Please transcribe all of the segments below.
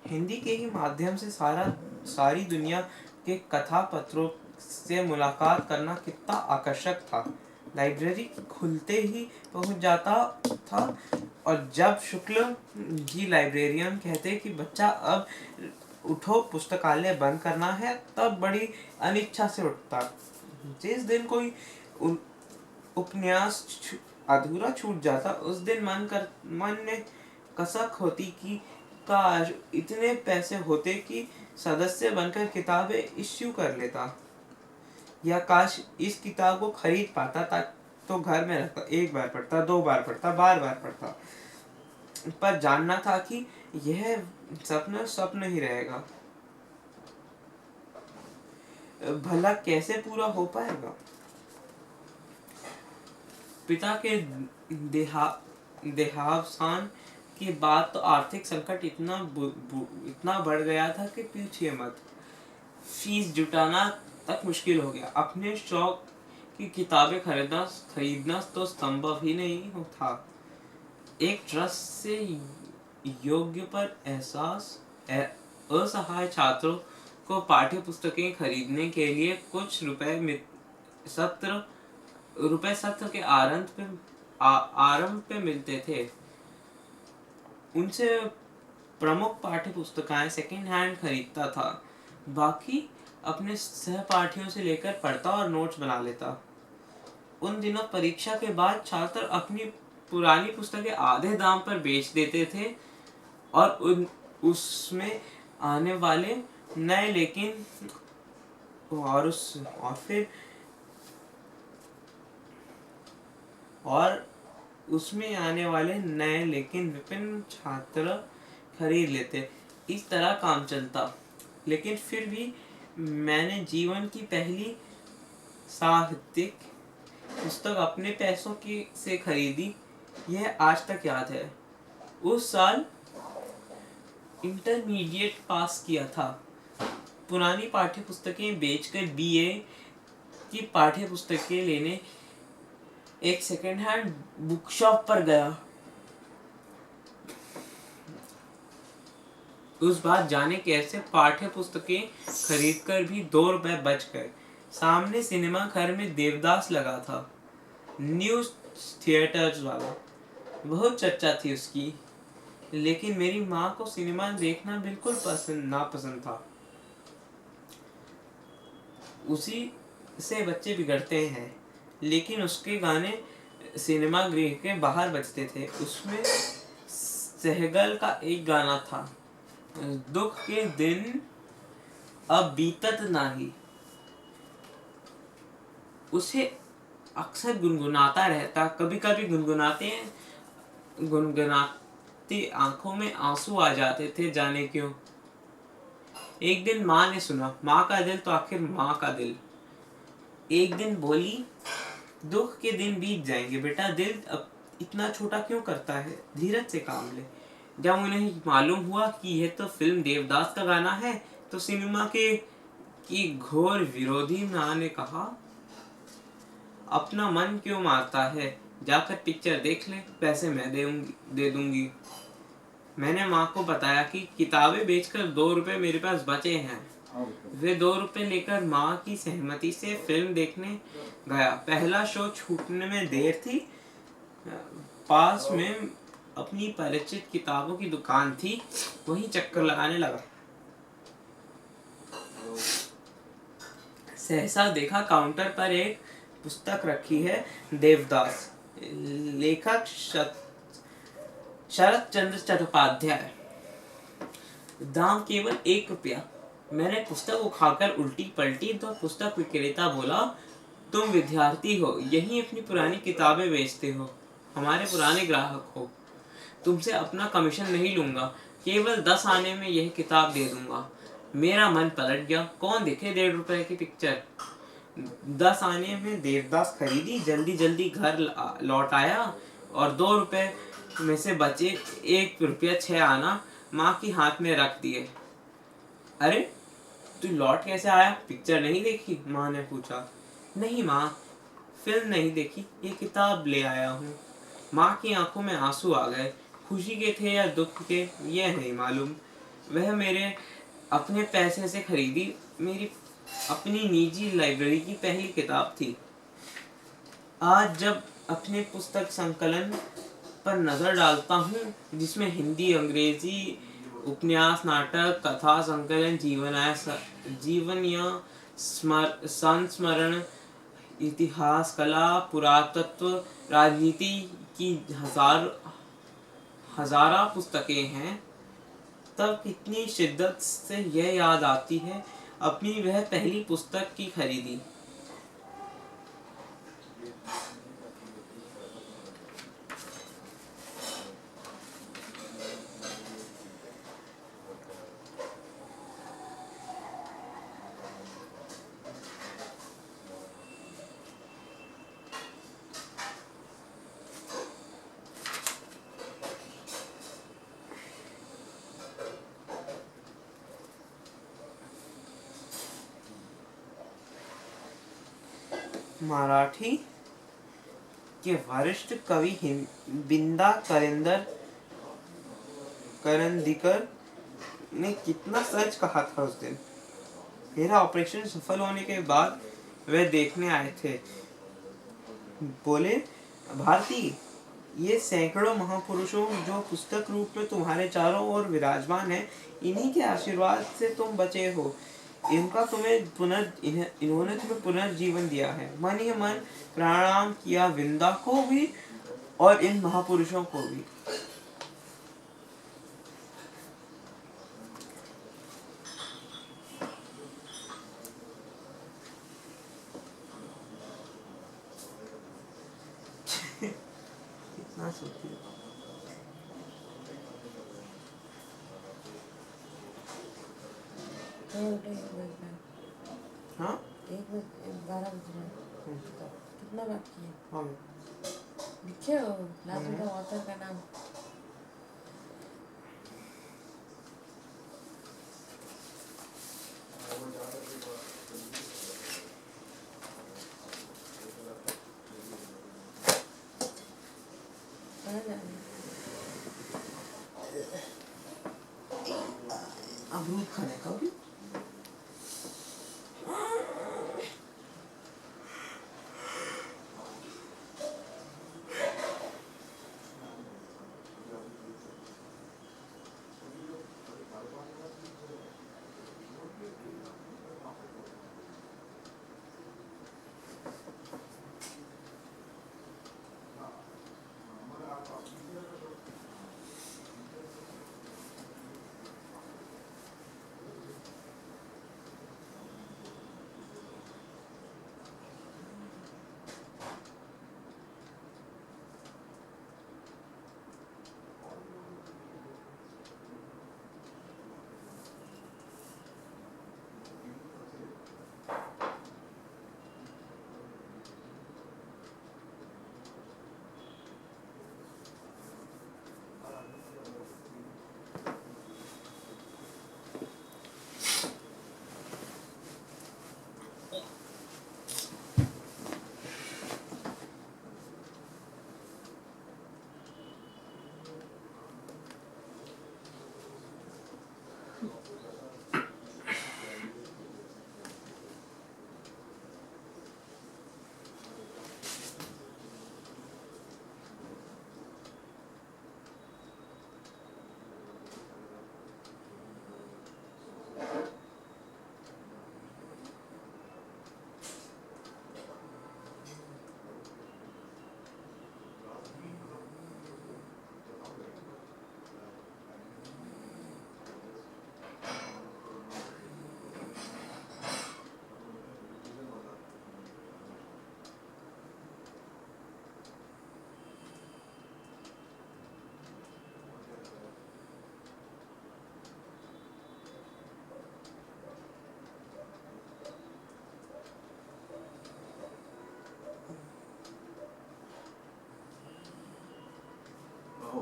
हिंदी के ही माध्यम से सारी दुनिया के कथा पत्रों से मुलाकात करना कितना आकर्षक था। लाइब्रेरी खुलते ही पहुंच जाता था, और जब शुक्ल जी लाइब्रेरियन कहते कि बच्चा अब उठो, पुस्तकालय बंद करना है, तब बड़ी अनिच्छा से उठता। जिस दिन कोई उपन्यास अधूरा छूट जाता, उस दिन मन में कसक होती कि काश इतने पैसे होते कि सदस्य बनकर किताबें इश्यू कर लेता, या काश इस किताब को खरीद पाता तो घर में रखता, एक बार पढ़ता, दो बार पढ़ता, बार बार पढ़ता। पर जानना था कि यह स्वप्न ही रहेगा, भला कैसे पूरा हो पाएगा। पिता के देहावसान के बाद तो आर्थिक संकट इतना बढ़ गया था कि पूछिए मत। फीस जुटाना तक मुश्किल हो गया। अपने शौक की किताबें खरीदना तो संभव ही नहीं था। एक ट्रस्ट से योग्य पर असहाय छात्रों को पाठ्य पुस्तकें खरीदने के लिए कुछ रुपए सत्र के आरंभ पे मिलते थे। उनसे प्रमुख पाठ्य पुस्तकें सेकेंड हैंड खरीदता था, बाकी अपने सहपाठियों से लेकर पढ़ता और नोट्स बना लेता। उन दिनों परीक्षा के बाद छात्र अपनी पुरानी पुस्तकें आधे दाम पर बेच देते थे, और उसमें आने वाले नए लेकिन विपिन छात्र खरीद लेते। इस तरह काम चलता। लेकिन फिर भी मैंने जीवन की पहली साहित्यिक पुस्तक अपने पैसों से खरीदी, यह आज तक याद है। उस साल इंटरमीडिएट पास किया था। पुरानी पाठ्य पुस्तकें बेचकर बीए की पाठ्य पुस्तकें लेने एक सेकेंड हैंड बुक शॉप पर गया। उस बार जाने कैसे पाठ्य पुस्तकें खरीदकर भी 2 रुपए बच गए। सामने सिनेमा घर में देवदास लगा था, न्यू थिएटर्स वाला। बहुत चर्चा थी उसकी, लेकिन मेरी माँ को सिनेमा देखना बिल्कुल नापसंद था। उसी से बच्चे बिगड़ते हैं। लेकिन उसके गाने सिनेमा गृह के बाहर बजते थे। उसमें सहगल का एक गाना था, दुख के दिन अब बीतत नाही। उसे अक्सर गुनगुनाता रहता। कभी कभी गुनगुनाती आंखों में आंसू आ जाते थे, जाने क्यों। एक दिन माँ ने सुना, माँ का दिल तो आखिर माँ का दिल। एक दिन बोली, दुख के दिन बीत जाएंगे बेटा, दिल अब इतना छोटा क्यों करता है, धीरज से काम ले। जब उन्हें मालूम हुआ कि यह तो फिल्म देवदास का गाना है, तो सिनेमा की घोर विरोधी माँ ने कहा, अपना मन क्यों मारता है, जाकर पिक्चर देख ले, पैसे मैं दे दूंगी। मैंने माँ को बताया कि किताबें बेचकर 2 रुपए मेरे पास बचे हैं। वे 2 रुपए लेकर माँ की सहमति से फिल्म देखने गया। पहला शो छूटने में देर थी। पास में अपनी परिचित किताबों की दुकान थी, वहीं चक्कर लगाने लगा। सहसा देखा काउंटर पर एक पुस्तक रखी है, देवदास, लेखक शरत चंद्र चट्टोपाध्याय, दाम केवल 1 रुपया। मैंने पुस्तक उठाकर उल्टी पलटी तो पुस्तक विक्रेता बोला, तुम विद्यार्थी हो, यही अपनी पुरानी किताबें बेचते हो, हमारे पुराने ग्राहक हो, तुमसे अपना कमीशन नहीं लूंगा, केवल 10 आने में यह किताब दे दूंगा। मेरा मन पलट गया, कौन देखे 1.5 रुपए की पिक्चर। 10 आने में देवदास खरीदी, जल्दी जल्दी घर लौट आया और 2 रुपए में से बचे 1 रुपया 6 आना माँ के हाथ में रख दिए। अरे तू लौट कैसे आया, पिक्चर नहीं देखी, माँ ने पूछा। नहीं माँ, फिल्म नहीं देखी, ये किताब ले आया हूँ। माँ की आंखों में आंसू आ गए, खुशी के थे या दुख के, यह नहीं मालूम। वह मेरे अपने पैसे से खरीदी मेरी अपनी निजी लाइब्रेरी की पहली किताब थी। आज जब अपने पुस्तक संकलन पर नज़र डालता हूँ, जिसमें हिंदी, अंग्रेजी उपन्यास, नाटक, कथा संकलन, जीवन या संस्मरण, इतिहास, कला, पुरातत्व, राजनीति की हजारा पुस्तकें हैं, तब कितनी शिद्दत से यह याद आती है अपनी वह पहली पुस्तक की खरीदी। मराठी के वरिष्ठ कवि बिंदा करंदीकर ने कितना सच कहा था उस दिन। मेरा ऑपरेशन सफल होने के बाद वे देखने आए थे। बोले, भारती, ये सैकड़ों महापुरुषों जो पुस्तक रूप में तुम्हारे चारों ओर विराजमान हैं, इन्हीं के आशीर्वाद से तुम बचे हो। इन्होंने तुम्हें पुनर्जीवन दिया है। मन ही मन प्रणाम किया विंदा को भी और इन महापुरुषों को भी। इतना सोचिए। हाँ, 12 बज रहे हैं। कितना बाकी है? हाँ, लिखे हो लास्ट में ऑथर का नाम? अमरूद खाने का भी।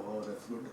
Oh, that's good.